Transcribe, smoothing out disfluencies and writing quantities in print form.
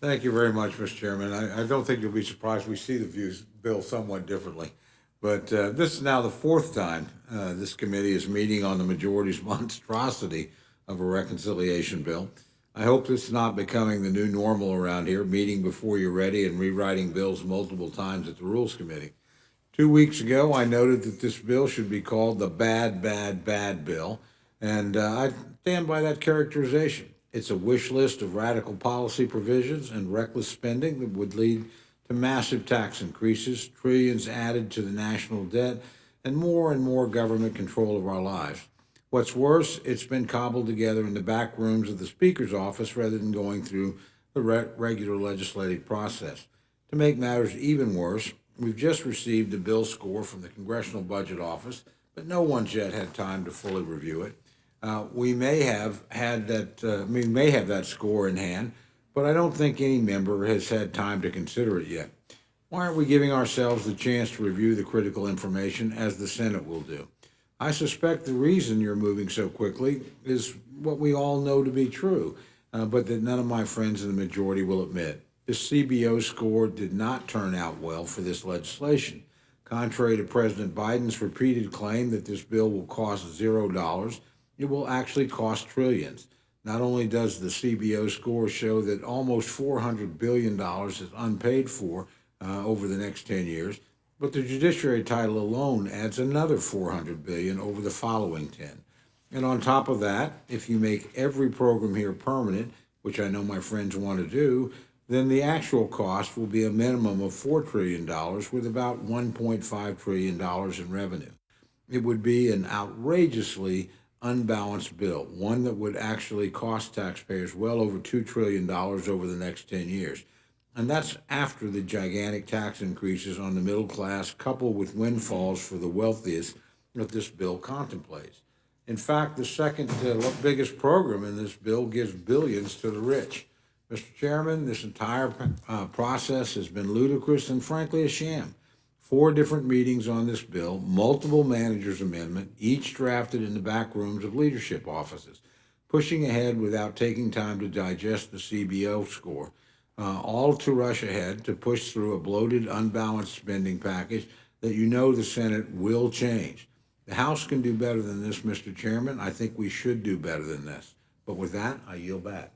Thank you very much, Mr. Chairman. I don't think you'll be surprised. We see the views bill somewhat differently. But this is now the fourth time this committee is meeting on the majority's monstrosity of a reconciliation bill. I hope this is not becoming the new normal around here, meeting before you're ready and rewriting bills multiple times at the Rules Committee. 2 weeks ago, I noted that this bill should be called the bad, bad, bad bill, and I stand by that characterization. It's a wish list of radical policy provisions and reckless spending that would lead to massive tax increases, trillions added to the national debt, and more government control of our lives. What's worse, it's been cobbled together in the back rooms of the Speaker's office rather than going through the regular legislative process. To make matters even worse, we've just received a bill score from the Congressional Budget Office, but no one's yet had time to fully review it. We may have that score in hand, but I don't think any member has had time to consider it yet. Why aren't we giving ourselves the chance to review the critical information as the Senate will do? I suspect the reason you're moving so quickly is what we all know to be true, but that none of my friends in the majority will admit. The CBO score did not turn out well for this legislation. Contrary to President Biden's repeated claim that this bill will cost $0, it will actually cost trillions. Not only does the CBO score show that almost $400 billion is unpaid for over the next 10 years, but the judiciary title alone adds another $400 billion over the following 10. And on top of that, if you make every program here permanent, which I know my friends want to do, then the actual cost will be a minimum of $4 trillion with about $1.5 trillion in revenue. It would be an outrageously unbalanced bill, one that would actually cost taxpayers well over $2 trillion over the next 10 years. And that's after the gigantic tax increases on the middle class, coupled with windfalls for the wealthiest that this bill contemplates. In fact, the second biggest program in this bill gives billions to the rich. Mr. Chairman, this entire process has been ludicrous and frankly a sham. 4 different meetings on this bill, multiple managers' amendment, each drafted in the back rooms of leadership offices, pushing ahead without taking time to digest the CBO score, all to rush ahead to push through a bloated, unbalanced spending package that you know the Senate will change. The House can do better than this, Mr. Chairman. I think we should do better than this. But with that, I yield back.